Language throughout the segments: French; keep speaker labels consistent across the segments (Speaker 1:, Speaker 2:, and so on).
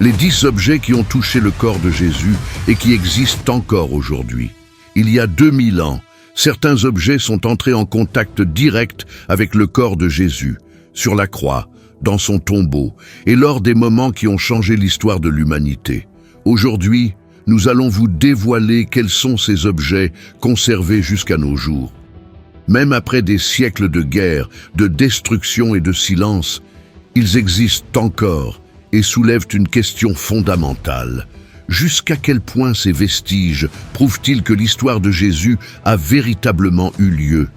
Speaker 1: Les 10 objets qui ont touché le corps de Jésus et qui existent encore aujourd'hui. Il y a 2000 ans, certains objets sont entrés en contact direct avec le corps de Jésus, sur la croix, dans son tombeau, et lors des moments qui ont changé l'histoire de l'humanité. Aujourd'hui, nous allons vous dévoiler quels sont ces objets conservés jusqu'à nos jours. Même après des siècles de guerre, de destruction et de silence, ils existent encore et soulèvent une question fondamentale. Jusqu'à quel point ces vestiges prouvent-ils que l'histoire de Jésus a véritablement eu lieu?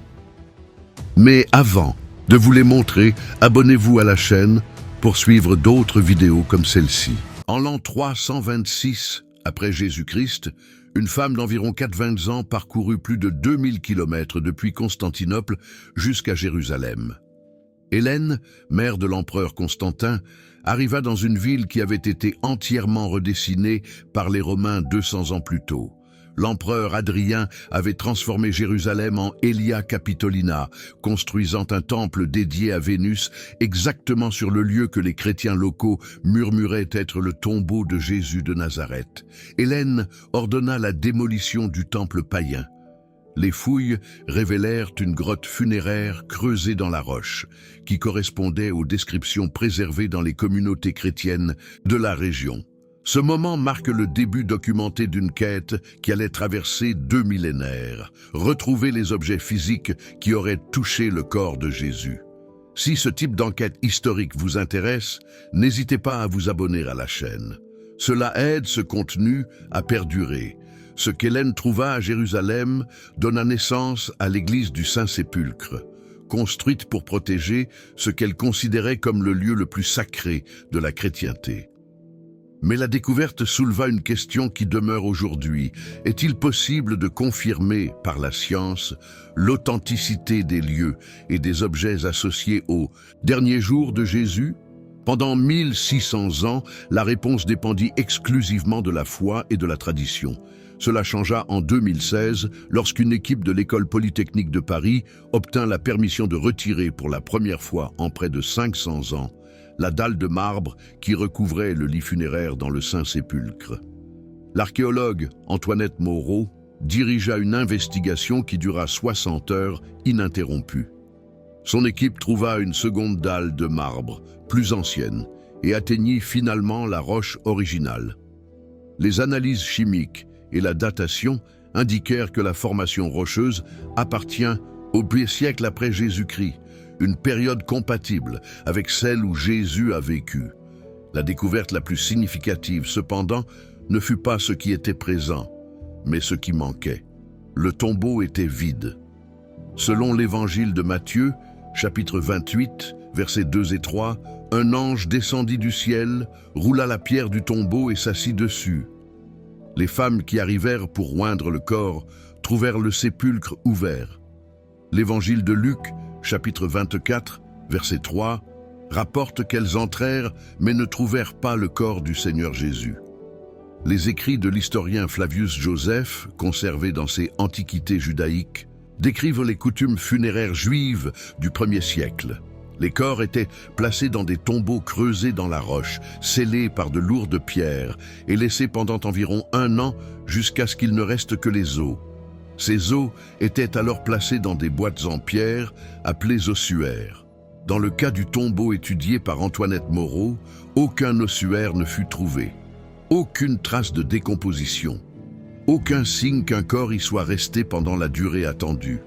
Speaker 1: Mais avant de vous les montrer, abonnez-vous à la chaîne pour suivre d'autres vidéos comme celle-ci. En l'an 326 après Jésus-Christ, une femme d'environ 80 ans parcourut plus de 2000 km depuis Constantinople jusqu'à Jérusalem. Hélène, mère de l'empereur Constantin, arriva dans une ville qui avait été entièrement redessinée par les Romains 200 ans plus tôt. L'empereur Hadrien avait transformé Jérusalem en Aelia Capitolina, construisant un temple dédié à Vénus exactement sur le lieu que les chrétiens locaux murmuraient être le tombeau de Jésus de Nazareth. Hélène ordonna la démolition du temple païen. Les fouilles révélèrent une grotte funéraire creusée dans la roche, qui correspondait aux descriptions préservées dans les communautés chrétiennes de la région. Ce moment marque le début documenté d'une quête qui allait traverser 2 millénaires, retrouver les objets physiques qui auraient touché le corps de Jésus. Si ce type d'enquête historique vous intéresse, n'hésitez pas à vous abonner à la chaîne. Cela aide ce contenu à perdurer. Ce qu'Hélène trouva à Jérusalem donna naissance à l'église du Saint-Sépulcre, construite pour protéger ce qu'elle considérait comme le lieu le plus sacré de la chrétienté. Mais la découverte souleva une question qui demeure aujourd'hui. Est-il possible de confirmer par la science l'authenticité des lieux et des objets associés aux derniers jours de Jésus? Pendant 1600 ans, la réponse dépendit exclusivement de la foi et de la tradition. Cela changea en 2016 lorsqu'une équipe de l'École polytechnique de Paris obtint la permission de retirer pour la première fois en près de 500 ans la dalle de marbre qui recouvrait le lit funéraire dans le Saint-Sépulcre. L'archéologue Antoinette Moreau dirigea une investigation qui dura 60 heures ininterrompue. Son équipe trouva une seconde dalle de marbre, plus ancienne, et atteignit finalement la roche originale. Les analyses chimiques et la datation indiquèrent que la formation rocheuse appartient au 1er siècle après Jésus-Christ, une période compatible avec celle où Jésus a vécu. La découverte la plus significative, cependant, ne fut pas ce qui était présent, mais ce qui manquait. Le tombeau était vide. Selon l'évangile de Matthieu, chapitre 28, versets 2 et 3, un ange descendit du ciel, roula la pierre du tombeau et s'assit dessus. Les femmes qui arrivèrent pour oindre le corps trouvèrent le sépulcre ouvert. L'évangile de Luc, chapitre 24, verset 3, rapporte qu'elles entrèrent mais ne trouvèrent pas le corps du Seigneur Jésus. Les écrits de l'historien Flavius Joseph, conservés dans ses Antiquités judaïques, décrivent les coutumes funéraires juives du 1er siècle. Les corps étaient placés dans des tombeaux creusés dans la roche, scellés par de lourdes pierres et laissés pendant environ 1 an jusqu'à ce qu'il ne reste que les os. Ces os étaient alors placés dans des boîtes en pierre appelées ossuaires. Dans le cas du tombeau étudié par Antoinette Moreau, aucun ossuaire ne fut trouvé. Aucune trace de décomposition. Aucun signe qu'un corps y soit resté pendant la durée attendue.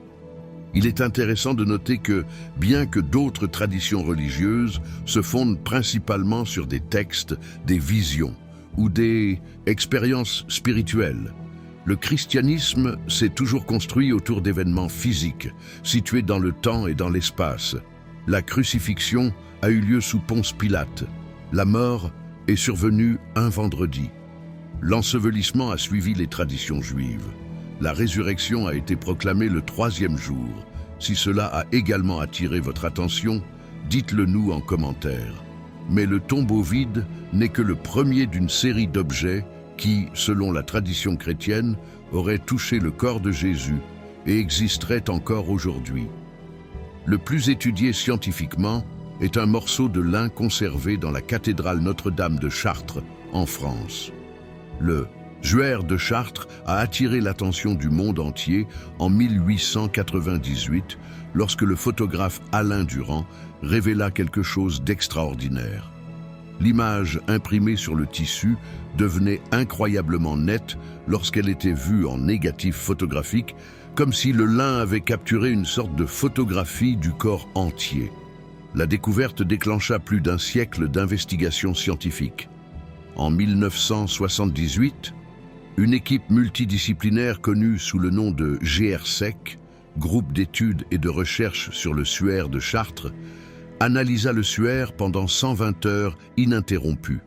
Speaker 1: Il est intéressant de noter que, bien que d'autres traditions religieuses se fondent principalement sur des textes, des visions ou des expériences spirituelles, le christianisme s'est toujours construit autour d'événements physiques, situés dans le temps et dans l'espace. La crucifixion a eu lieu sous Ponce Pilate. La mort est survenue un vendredi. L'ensevelissement a suivi les traditions juives. La résurrection a été proclamée le 3e jour. Si cela a également attiré votre attention, dites-le nous en commentaire. Mais le tombeau vide n'est que le premier d'une série d'objets qui, selon la tradition chrétienne, auraient touché le corps de Jésus et existeraient encore aujourd'hui. Le plus étudié scientifiquement est un morceau de lin conservé dans la cathédrale Notre-Dame de Chartres, en France. Le Suaire de Chartres a attiré l'attention du monde entier en 1898 lorsque le photographe Alain Durand révéla quelque chose d'extraordinaire. L'image imprimée sur le tissu devenait incroyablement nette lorsqu'elle était vue en négatif photographique, comme si le lin avait capturé une sorte de photographie du corps entier. La découverte déclencha plus d'un siècle d'investigations scientifiques. En 1978, une équipe multidisciplinaire connue sous le nom de GRSEC, Groupe d'études et de recherche sur le suaire de Chartres, analysa le suaire pendant 120 heures ininterrompues.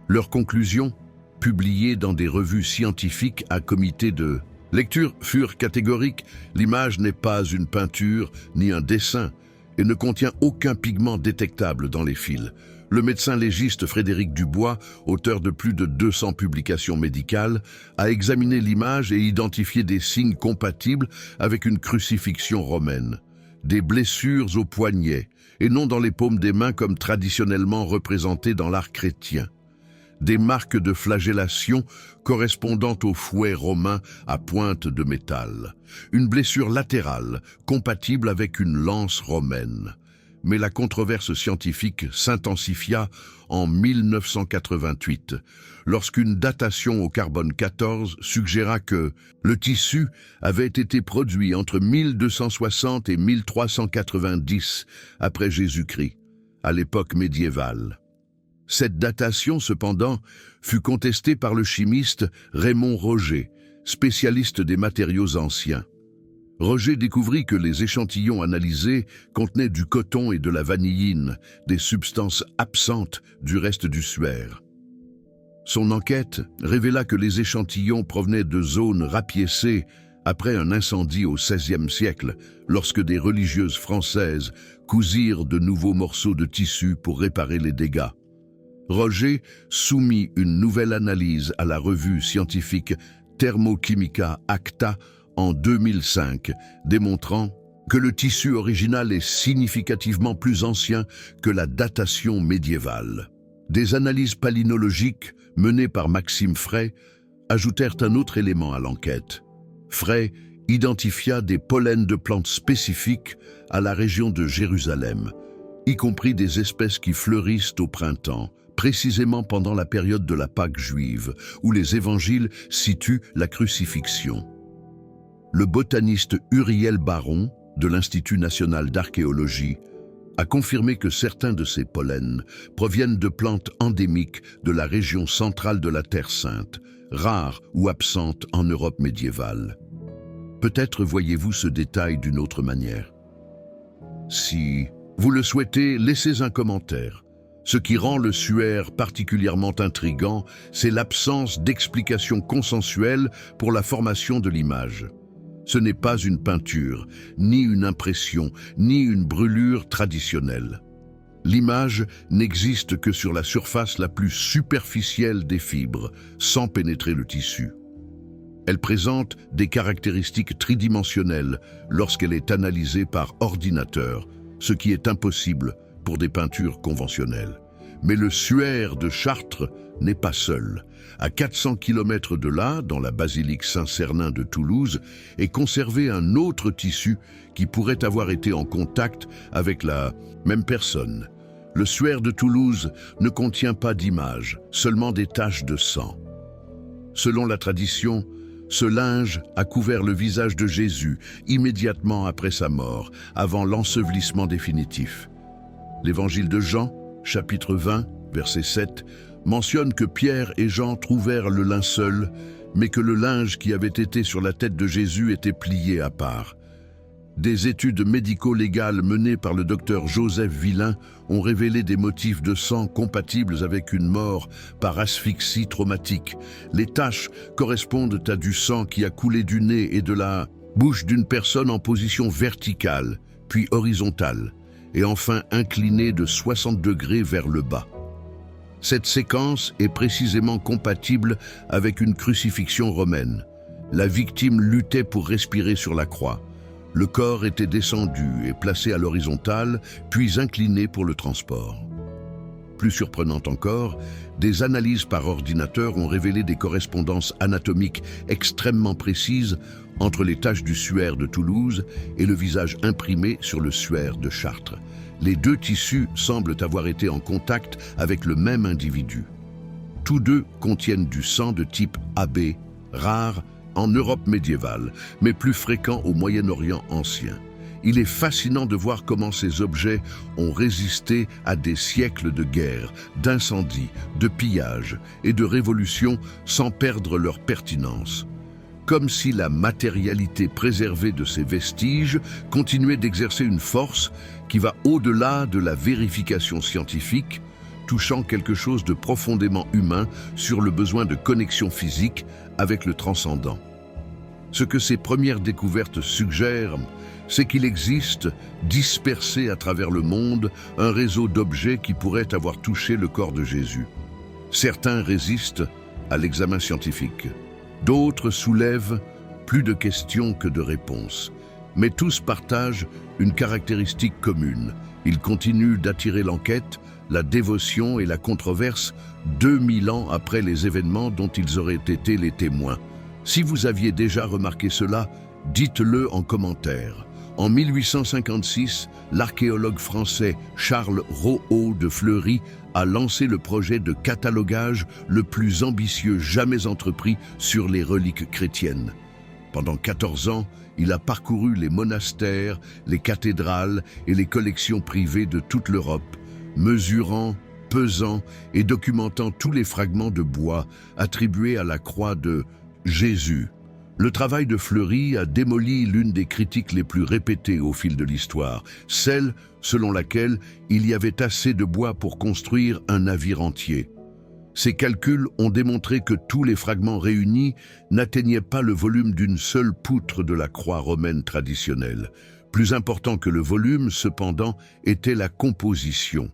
Speaker 1: Leurs conclusions, publiées dans des revues scientifiques à comité de lecture, furent catégoriques. L'image n'est pas une peinture ni un dessin et ne contient aucun pigment détectable dans les fils. Le médecin légiste Frédéric Dubois, auteur de plus de 200 publications médicales, a examiné l'image et identifié des signes compatibles avec une crucifixion romaine. Des blessures aux poignets, et non dans les paumes des mains comme traditionnellement représentées dans l'art chrétien. Des marques de flagellation correspondant au fouet romain à pointe de métal. Une blessure latérale, compatible avec une lance romaine. Mais la controverse scientifique s'intensifia en 1988, lorsqu'une datation au carbone 14 suggéra que le tissu avait été produit entre 1260 et 1390 après Jésus-Christ, à l'époque médiévale. Cette datation, cependant, fut contestée par le chimiste Raymond Roger, spécialiste des matériaux anciens. Roger découvrit que les échantillons analysés contenaient du coton et de la vanilline, des substances absentes du reste du suaire. Son enquête révéla que les échantillons provenaient de zones rapiécées après un incendie au XVIe siècle, lorsque des religieuses françaises cousirent de nouveaux morceaux de tissu pour réparer les dégâts. Roger soumit une nouvelle analyse à la revue scientifique Thermochimica Acta en 2005, démontrant que le tissu original est significativement plus ancien que la datation médiévale. Des analyses palynologiques menées par Maxime Frey ajoutèrent un autre élément à l'enquête. Frey identifia des pollens de plantes spécifiques à la région de Jérusalem, y compris des espèces qui fleurissent au printemps, précisément pendant la période de la Pâque juive, où les évangiles situent la crucifixion. Le botaniste Uriel Baron, de l'Institut national d'archéologie, a confirmé que certains de ces pollens proviennent de plantes endémiques de la région centrale de la Terre Sainte, rares ou absentes en Europe médiévale. Peut-être voyez-vous ce détail d'une autre manière. Si vous le souhaitez, laissez un commentaire. Ce qui rend le suaire particulièrement intrigant, c'est l'absence d'explication consensuelle pour la formation de l'image. Ce n'est pas une peinture, ni une impression, ni une brûlure traditionnelle. L'image n'existe que sur la surface la plus superficielle des fibres, sans pénétrer le tissu. Elle présente des caractéristiques tridimensionnelles lorsqu'elle est analysée par ordinateur, ce qui est impossible pour des peintures conventionnelles. Mais le suaire de Chartres n'est pas seul. À 400 km de là, dans la basilique Saint-Cernin de Toulouse, est conservé un autre tissu qui pourrait avoir été en contact avec la même personne. Le suaire de Toulouse ne contient pas d'image, seulement des taches de sang. Selon la tradition, ce linge a couvert le visage de Jésus immédiatement après sa mort, avant l'ensevelissement définitif. L'évangile de Jean, chapitre 20, verset 7, mentionne que Pierre et Jean trouvèrent le linceul, mais que le linge qui avait été sur la tête de Jésus était plié à part. Des études médico-légales menées par le docteur Joseph Villain ont révélé des motifs de sang compatibles avec une mort par asphyxie traumatique. Les taches correspondent à du sang qui a coulé du nez et de la bouche d'une personne en position verticale, puis horizontale, et enfin inclinée de 60 degrés vers le bas. Cette séquence est précisément compatible avec une crucifixion romaine. La victime luttait pour respirer sur la croix. Le corps était descendu et placé à l'horizontale, puis incliné pour le transport. Plus surprenante encore, des analyses par ordinateur ont révélé des correspondances anatomiques extrêmement précises entre les taches du suaire de Toulouse et le visage imprimé sur le suaire de Chartres. Les deux tissus semblent avoir été en contact avec le même individu. Tous deux contiennent du sang de type AB, rare en Europe médiévale, mais plus fréquent au Moyen-Orient ancien. Il est fascinant de voir comment ces objets ont résisté à des siècles de guerre, d'incendies, de pillages et de révolutions sans perdre leur pertinence. Comme si la matérialité préservée de ces vestiges continuait d'exercer une force qui va au-delà de la vérification scientifique, touchant quelque chose de profondément humain sur le besoin de connexion physique avec le transcendant. Ce que ces premières découvertes suggèrent, c'est qu'il existe, dispersé à travers le monde, un réseau d'objets qui pourraient avoir touché le corps de Jésus. Certains résistent à l'examen scientifique. D'autres soulèvent plus de questions que de réponses. Mais tous partagent une caractéristique commune. Ils continuent d'attirer l'enquête, la dévotion et la controverse 2000 ans après les événements dont ils auraient été les témoins. Si vous aviez déjà remarqué cela, dites-le en commentaire. En 1856, l'archéologue français Charles Rohaut de Fleury a lancé le projet de catalogage le plus ambitieux jamais entrepris sur les reliques chrétiennes. Pendant 14 ans, il a parcouru les monastères, les cathédrales et les collections privées de toute l'Europe, mesurant, pesant et documentant tous les fragments de bois attribués à la croix de Jésus. Le travail de Fleury a démoli l'une des critiques les plus répétées au fil de l'histoire, celle selon laquelle il y avait assez de bois pour construire un navire entier. Ces calculs ont démontré que tous les fragments réunis n'atteignaient pas le volume d'une seule poutre de la croix romaine traditionnelle. Plus important que le volume, cependant, était la composition.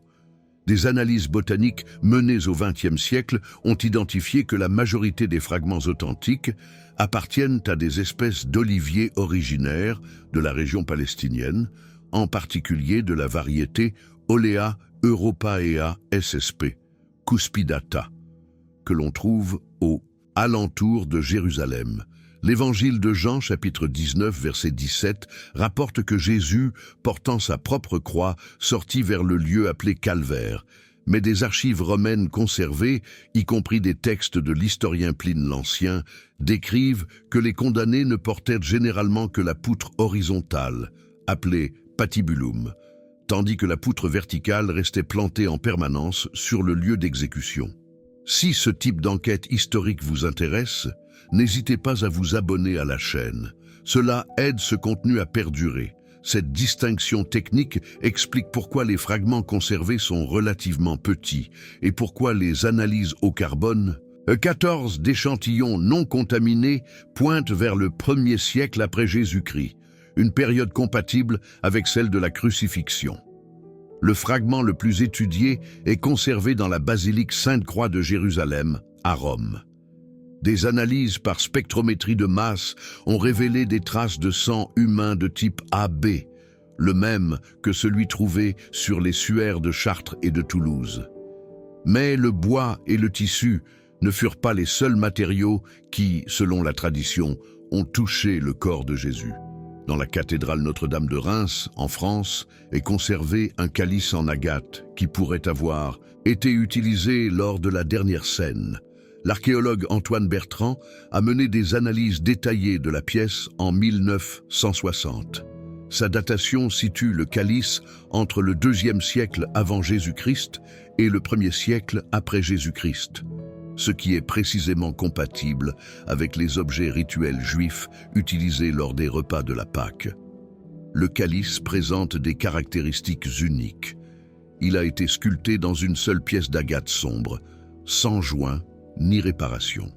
Speaker 1: Des analyses botaniques menées au XXe siècle ont identifié que la majorité des fragments authentiques appartiennent à des espèces d'oliviers originaires de la région palestinienne, en particulier de la variété Olea europaea ssp, cuspidata, que l'on trouve aux alentours de Jérusalem. L'évangile de Jean, chapitre 19, verset 17, rapporte que Jésus, portant sa propre croix, sortit vers le lieu appelé Calvaire. Mais des archives romaines conservées, y compris des textes de l'historien Pline l'Ancien, décrivent que les condamnés ne portaient généralement que la poutre horizontale, appelée patibulum, tandis que la poutre verticale restait plantée en permanence sur le lieu d'exécution. Si ce type d'enquête historique vous intéresse, n'hésitez pas à vous abonner à la chaîne. Cela aide ce contenu à perdurer. Cette distinction technique explique pourquoi les fragments conservés sont relativement petits et pourquoi les analyses au carbone, 14 d'échantillons non contaminés, pointent vers le 1er siècle après Jésus-Christ, une période compatible avec celle de la crucifixion. Le fragment le plus étudié est conservé dans la basilique Sainte-Croix de Jérusalem, à Rome. Des analyses par spectrométrie de masse ont révélé des traces de sang humain de type AB, le même que celui trouvé sur les suaires de Chartres et de Toulouse. Mais le bois et le tissu ne furent pas les seuls matériaux qui, selon la tradition, ont touché le corps de Jésus. Dans la cathédrale Notre-Dame de Reims, en France, est conservé un calice en agate qui pourrait avoir été utilisé lors de la dernière scène. L'archéologue Antoine Bertrand a mené des analyses détaillées de la pièce en 1960. Sa datation situe le calice entre le IIe siècle avant Jésus-Christ et le 1er siècle après Jésus-Christ, ce qui est précisément compatible avec les objets rituels juifs utilisés lors des repas de la Pâque. Le calice présente des caractéristiques uniques. Il a été sculpté dans une seule pièce d'agate sombre, sans joint ni réparation.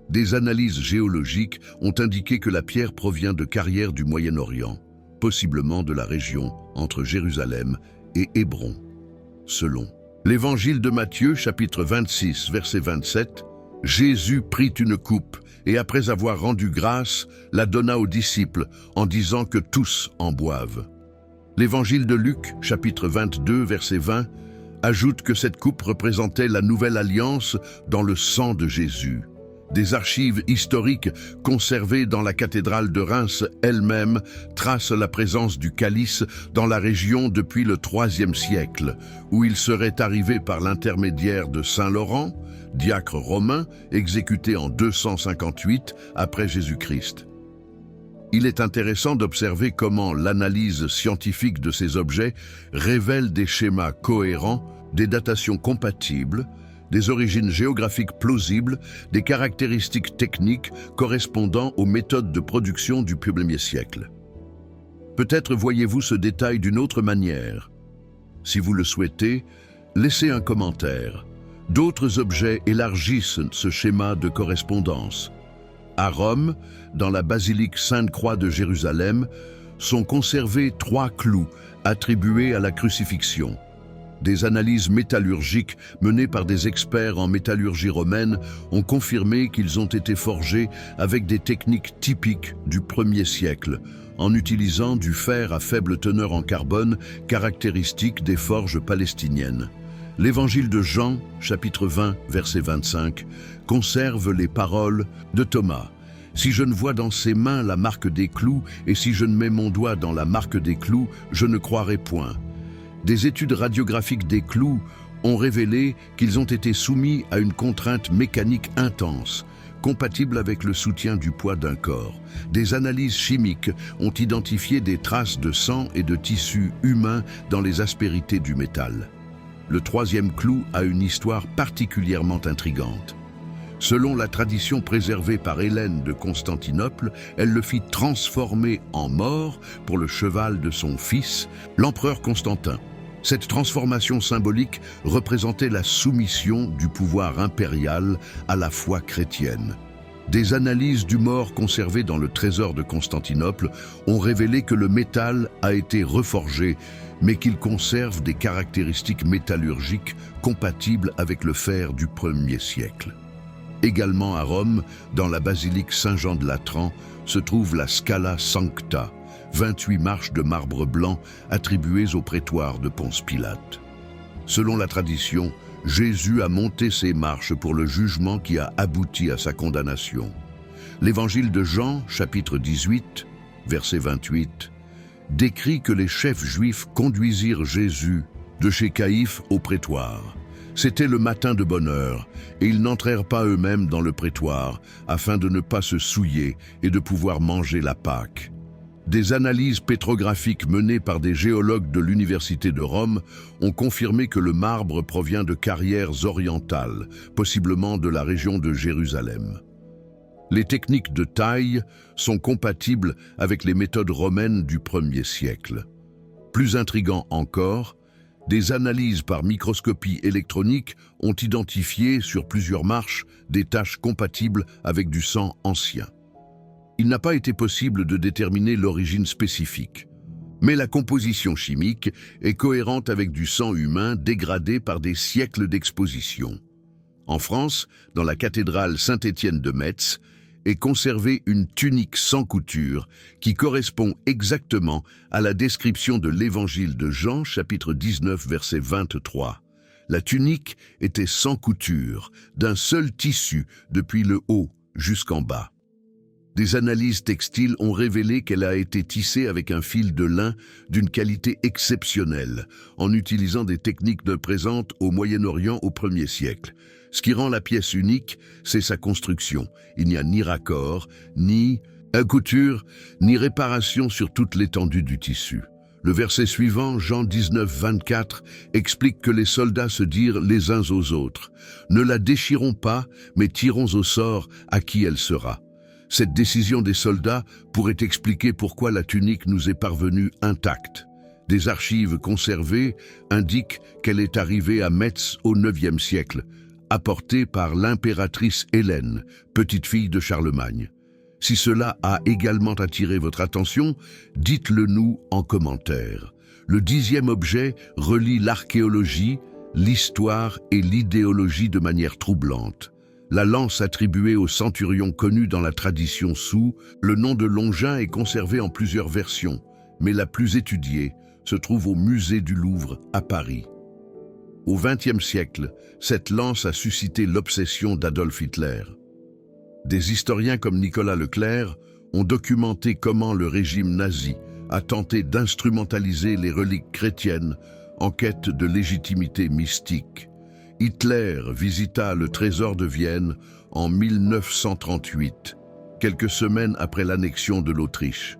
Speaker 1: Des analyses géologiques ont indiqué que la pierre provient de carrières du Moyen-Orient, possiblement de la région entre Jérusalem et Hébron. Selon l'Évangile de Matthieu, chapitre 26, verset 27, Jésus prit une coupe et après avoir rendu grâce, la donna aux disciples en disant que tous en boivent. L'Évangile de Luc, chapitre 22, verset 20, ajoute que cette coupe représentait la nouvelle alliance dans le sang de Jésus. Des archives historiques conservées dans la cathédrale de Reims elle-même tracent la présence du calice dans la région depuis le IIIe siècle, où il serait arrivé par l'intermédiaire de Saint Laurent, diacre romain exécuté en 258 après Jésus-Christ. Il est intéressant d'observer comment l'analyse scientifique de ces objets révèle des schémas cohérents, des datations compatibles, des origines géographiques plausibles, des caractéristiques techniques correspondant aux méthodes de production du Ier siècle. Peut-être voyez-vous ce détail d'une autre manière. Si vous le souhaitez, laissez un commentaire. D'autres objets élargissent ce schéma de correspondance. À Rome, dans la basilique Sainte-Croix de Jérusalem, sont conservés 3 clous attribués à la crucifixion. Des analyses métallurgiques menées par des experts en métallurgie romaine ont confirmé qu'ils ont été forgés avec des techniques typiques du 1er siècle, en utilisant du fer à faible teneur en carbone, caractéristique des forges palestiniennes. L'Évangile de Jean, chapitre 20, verset 25, conserve les paroles de Thomas. « Si je ne vois dans ses mains la marque des clous, et si je ne mets mon doigt dans la marque des clous, je ne croirai point. » Des études radiographiques des clous ont révélé qu'ils ont été soumis à une contrainte mécanique intense, compatible avec le soutien du poids d'un corps. Des analyses chimiques ont identifié des traces de sang et de tissus humains dans les aspérités du métal. Le 3e clou a une histoire particulièrement intrigante. Selon la tradition préservée par Hélène de Constantinople, elle le fit transformer en mort pour le cheval de son fils, l'empereur Constantin. Cette transformation symbolique représentait la soumission du pouvoir impérial à la foi chrétienne. Des analyses du mort conservées dans le trésor de Constantinople ont révélé que le métal a été reforgé, mais qu'il conserve des caractéristiques métallurgiques compatibles avec le fer du 1er siècle. Également à Rome, dans la basilique Saint-Jean de Latran, se trouve la Scala Sancta, 28 marches de marbre blanc attribuées au prétoire de Ponce Pilate. Selon la tradition, Jésus a monté ces marches pour le jugement qui a abouti à sa condamnation. L'Évangile de Jean, chapitre 18, verset 28, décrit que les chefs juifs conduisirent Jésus de chez Caïphe au prétoire. C'était le matin de bonne heure, et ils n'entrèrent pas eux-mêmes dans le prétoire, afin de ne pas se souiller et de pouvoir manger la Pâque. Des analyses pétrographiques menées par des géologues de l'Université de Rome ont confirmé que le marbre provient de carrières orientales, possiblement de la région de Jérusalem. Les techniques de taille sont compatibles avec les méthodes romaines du 1er siècle. Plus intriguant encore, des analyses par microscopie électronique ont identifié sur plusieurs marches des taches compatibles avec du sang ancien. Il n'a pas été possible de déterminer l'origine spécifique, mais la composition chimique est cohérente avec du sang humain dégradé par des siècles d'exposition. En France, dans la cathédrale Saint-Étienne de Metz, est conservée une tunique sans couture qui correspond exactement à la description de l'Évangile de Jean, chapitre 19, verset 23. La tunique était sans couture, d'un seul tissu depuis le haut jusqu'en bas. Des analyses textiles ont révélé qu'elle a été tissée avec un fil de lin d'une qualité exceptionnelle, en utilisant des techniques présentes au Moyen-Orient au 1er siècle. Ce qui rend la pièce unique, c'est sa construction. Il n'y a ni raccord, ni couture, ni réparation sur toute l'étendue du tissu. Le verset suivant, Jean 19, 24, explique que les soldats se dirent les uns aux autres « Ne la déchirons pas, mais tirons au sort à qui elle sera ». Cette décision des soldats pourrait expliquer pourquoi la tunique nous est parvenue intacte. Des archives conservées indiquent qu'elle est arrivée à Metz au IXe siècle, apportée par l'impératrice Hélène, petite-fille de Charlemagne. Si cela a également attiré votre attention, dites-le nous en commentaire. Le 10e objet relie l'archéologie, l'histoire et l'idéologie de manière troublante. La lance attribuée au centurion connu dans la tradition Sioux, le nom de Longin est conservé en plusieurs versions, mais la plus étudiée se trouve au musée du Louvre à Paris. Au XXe siècle, cette lance a suscité l'obsession d'Adolf Hitler. Des historiens comme Nicolas Leclerc ont documenté comment le régime nazi a tenté d'instrumentaliser les reliques chrétiennes en quête de légitimité mystique. Hitler visita le trésor de Vienne en 1938, quelques semaines après l'annexion de l'Autriche.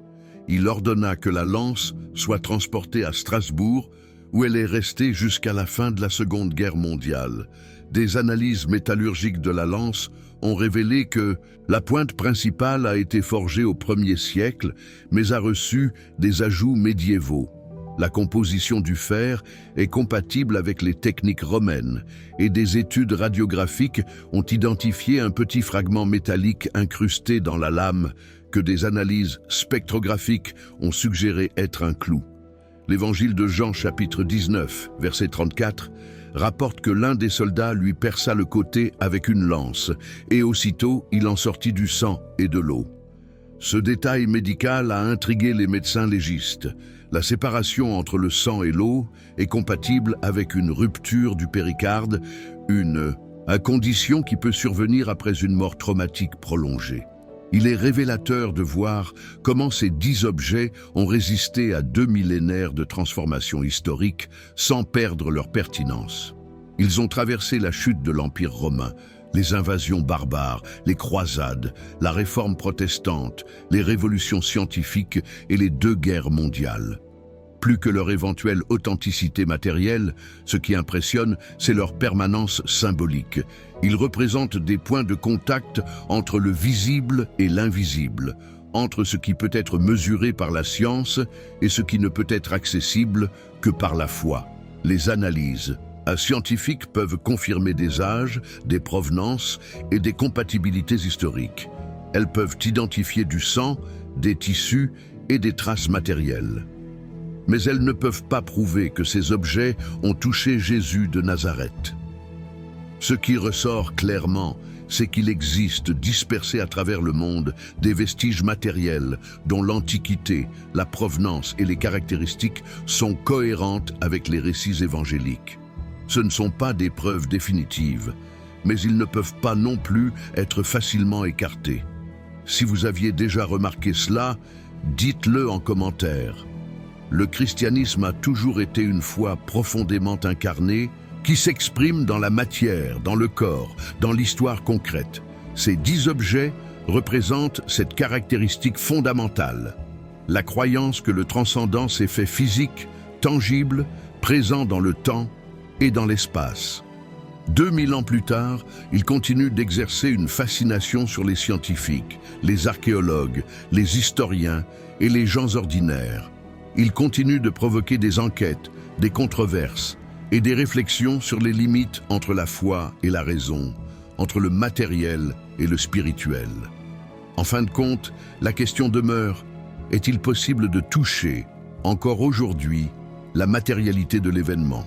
Speaker 1: Il ordonna que la lance soit transportée à Strasbourg, où elle est restée jusqu'à la fin de la Seconde Guerre mondiale. Des analyses métallurgiques de la lance ont révélé que la pointe principale a été forgée au 1er siècle, mais a reçu des ajouts médiévaux. La composition du fer est compatible avec les techniques romaines et des études radiographiques ont identifié un petit fragment métallique incrusté dans la lame que des analyses spectrographiques ont suggéré être un clou. L'Évangile de Jean chapitre 19, verset 34, rapporte que l'un des soldats lui perça le côté avec une lance et aussitôt il en sortit du sang et de l'eau. Ce détail médical a intrigué les médecins légistes. La séparation entre le sang et l'eau est compatible avec une rupture du péricarde, une condition qui peut survenir après une mort traumatique prolongée. Il est révélateur de voir comment ces 10 objets ont résisté à 2 millénaires de transformations historiques sans perdre leur pertinence. Ils ont traversé la chute de l'Empire romain, les invasions barbares, les croisades, la réforme protestante, les révolutions scientifiques et les 2 guerres mondiales. Plus que leur éventuelle authenticité matérielle, ce qui impressionne, c'est leur permanence symbolique. Ils représentent des points de contact entre le visible et l'invisible, entre ce qui peut être mesuré par la science et ce qui ne peut être accessible que par la foi. Les analyses scientifiques peuvent confirmer des âges, des provenances et des compatibilités historiques. Elles peuvent identifier du sang, des tissus et des traces matérielles. Mais elles ne peuvent pas prouver que ces objets ont touché Jésus de Nazareth. Ce qui ressort clairement, c'est qu'il existe, dispersés à travers le monde, des vestiges matériels dont l'antiquité, la provenance et les caractéristiques sont cohérentes avec les récits évangéliques. Ce ne sont pas des preuves définitives, mais ils ne peuvent pas non plus être facilement écartés. Si vous aviez déjà remarqué cela, dites-le en commentaire. Le christianisme a toujours été une foi profondément incarnée qui s'exprime dans la matière, dans le corps, dans l'histoire concrète. Ces 10 objets représentent cette caractéristique fondamentale, la croyance que le transcendant s'est fait physique, tangible, présent dans le temps et dans l'espace. 2000 ans plus tard, il continue d'exercer une fascination sur les scientifiques, les archéologues, les historiens et les gens ordinaires. Il continue de provoquer des enquêtes, des controverses et des réflexions sur les limites entre la foi et la raison, entre le matériel et le spirituel. En fin de compte, la question demeure, est-il possible de toucher, encore aujourd'hui, la matérialité de l'événement?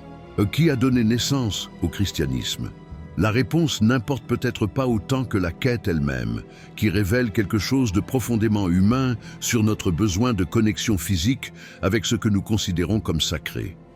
Speaker 1: Qui a donné naissance au christianisme? La réponse n'importe peut-être pas autant que la quête elle-même, qui révèle quelque chose de profondément humain sur notre besoin de connexion physique avec ce que nous considérons comme sacré.